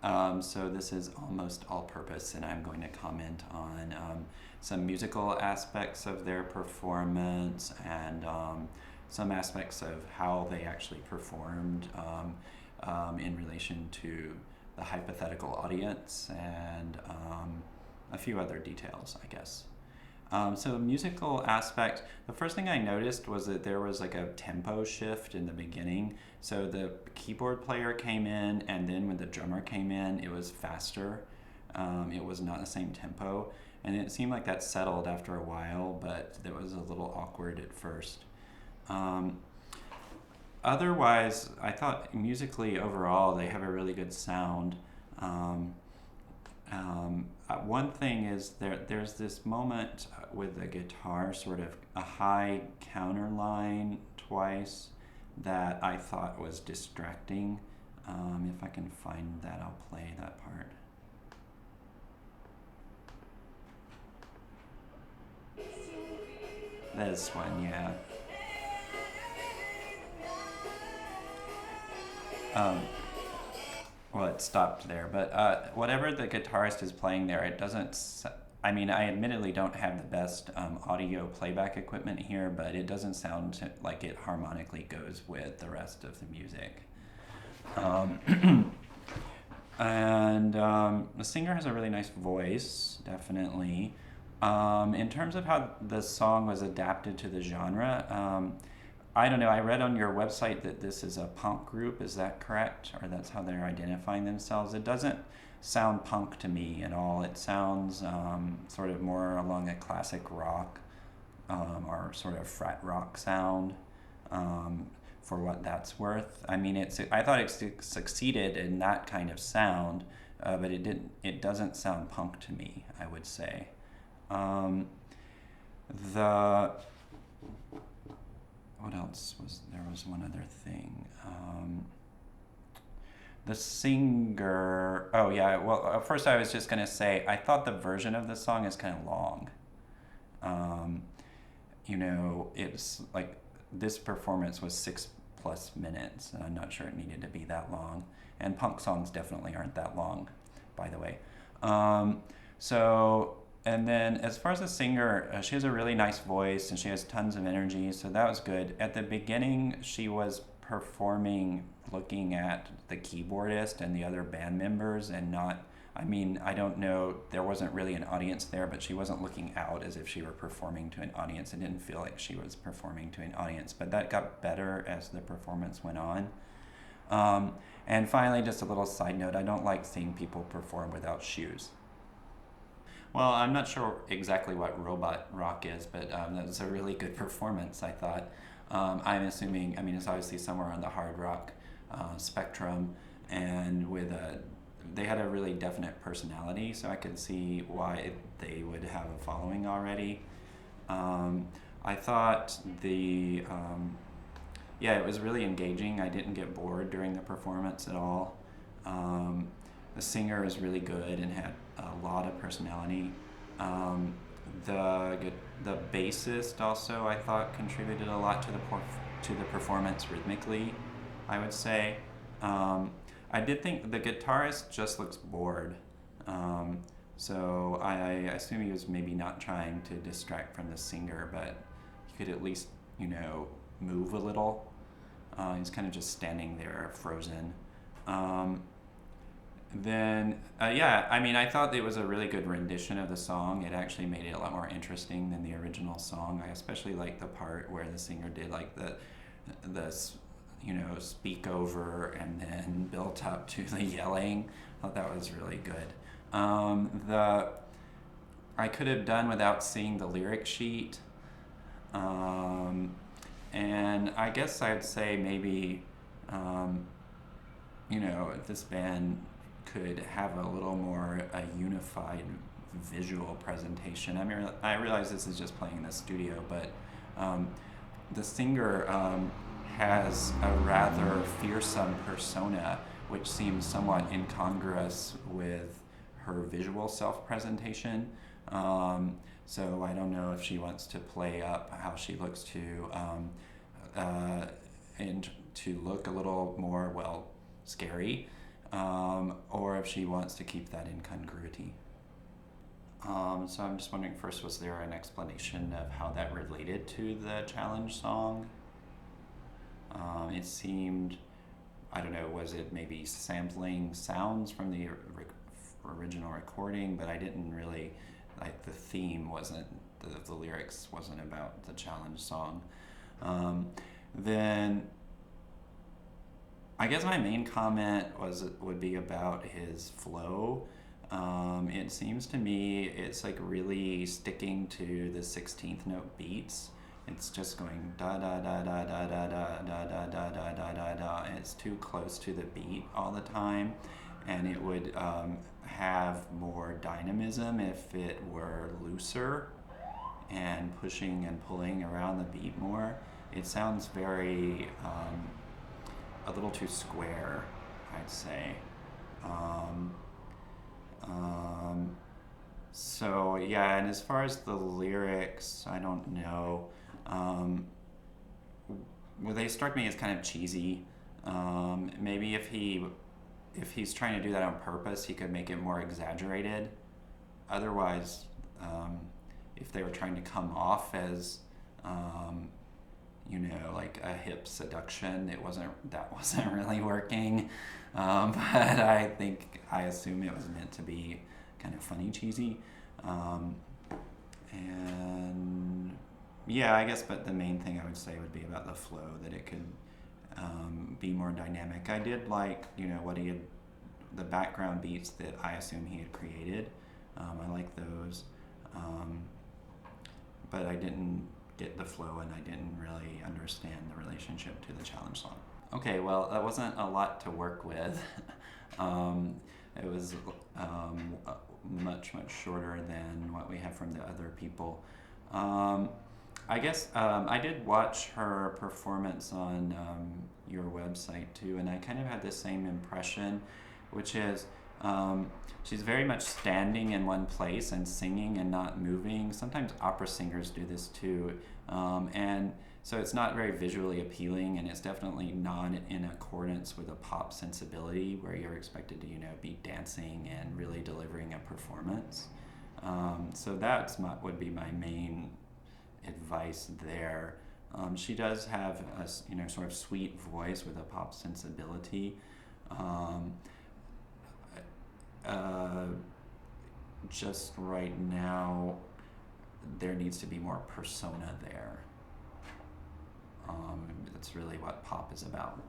So this is almost all purpose, and I'm going to comment on some musical aspects of their performance and some aspects of how they actually performed in relation to the hypothetical audience and a few other details, I guess. So the musical aspect, the first thing I noticed was that there was like a tempo shift in the beginning. So the keyboard player came in, and then when the drummer came in, it was faster. It was not the same tempo. And it seemed like that settled after a while, but it was a little awkward at first. Um, Otherwise, I thought musically overall they have a really good sound. Um, One thing is there's this moment with the guitar, sort of a high counter line twice that I thought was distracting. If I can find that, I'll play that part. This one, yeah. Um, well, it stopped there, but whatever the guitarist is playing there, it doesn't. I mean, I admittedly don't have the best audio playback equipment here, but it doesn't sound like it harmonically goes with the rest of the music. Um, and the singer has a really nice voice, definitely. In terms of how the song was adapted to the genre, I don't know. I read on your website that this is a punk group. Is that correct? Or that's how they're identifying themselves? It doesn't sound punk to me at all. It sounds sort of more along a classic rock or sort of frat rock sound. For what that's worth, I mean, I thought it succeeded in that kind of sound, but it didn't. It doesn't sound punk to me, I would say. Um, the What else was there? Was one other thing. The singer. Oh yeah. Well, first I was just gonna say I thought the version of the song is kind of long. Um, it's like this performance was 6+ minutes, and I'm not sure it needed to be that long. And punk songs definitely aren't that long, by the way. Um, so and then as far as the singer, she has a really nice voice and she has tons of energy, so that was good. At the beginning, she was performing looking at the keyboardist and the other band members and not, I mean, I don't know, there wasn't really an audience there, but she wasn't looking out as if she were performing to an audience. It didn't feel like she was performing to an audience, but that got better as the performance went on. And finally, just a little side note, I don't like seeing people perform without shoes. Well, I'm not sure exactly what robot rock is, but that was a really good performance, I thought. I'm assuming, I mean, it's obviously somewhere on the hard rock spectrum, and they had a really definite personality, so I could see why they would have a following already. I thought yeah, it was really engaging. I didn't get bored during the performance at all. Um, the singer is really good and had a lot of personality. Um, the bassist also I thought contributed a lot to the performance rhythmically, I would say. I did think the guitarist just looks bored. So I assume he was maybe not trying to distract from the singer, but he could at least, move a little. He's kind of just standing there frozen. Um, yeah, I mean, I thought it was a really good rendition of the song. It actually made it a lot more interesting than the original song. I especially like the part where the singer did like the speak over and then built up to the yelling. I thought that was really good. I could have done without seeing the lyric sheet. And I guess I'd say maybe, this band could have a little more a unified visual presentation. I mean, I realize this is just playing in the studio, but the singer has a rather fearsome persona, which seems somewhat incongruous with her visual self-presentation. So I don't know if she wants to play up how she looks and to look a little more, scary, or if she wants to keep that incongruity. So I'm just wondering, first, was there an explanation of how that related to the challenge song? It seemed, I don't know, was it maybe sampling sounds from the original recording? But I didn't really, like, the theme wasn't, the lyrics wasn't about the challenge song. Then I guess my main comment would be about his flow. It seems to me it's like really sticking to the 16th note beats. It's just going da da da da da da da da da da da da da da. It's too close to the beat all the time, and it would have more dynamism if it were looser and pushing and pulling around the beat more. It sounds very a little too square, I'd say. So yeah, and as far as the lyrics, I don't know. Well, they struck me as kind of cheesy. Maybe if he's trying to do that on purpose, he could make it more exaggerated. Otherwise, if they were trying to come off as like a hip seduction, that wasn't really working. But I assume it was meant to be kind of funny, cheesy. And yeah, I guess, but the main thing I would say would be about the flow, that it could be more dynamic. I did like, the background beats that I assume he had created. I like those. But I didn't get the flow, and I didn't really understand the relationship to the challenge song. Okay, well, that wasn't a lot to work with. It was much shorter than what we have from the other people. I guess I did watch her performance on your website too, and I kind of had the same impression, which is she's very much standing in one place and singing and not moving. Sometimes opera singers do this too, and so it's not very visually appealing, and it's definitely not in accordance with a pop sensibility where you're expected to be dancing and really delivering a performance. So would be my main advice there. She does have a sort of sweet voice with a pop sensibility. Just right now, there needs to be more persona there. That's really what pop is about.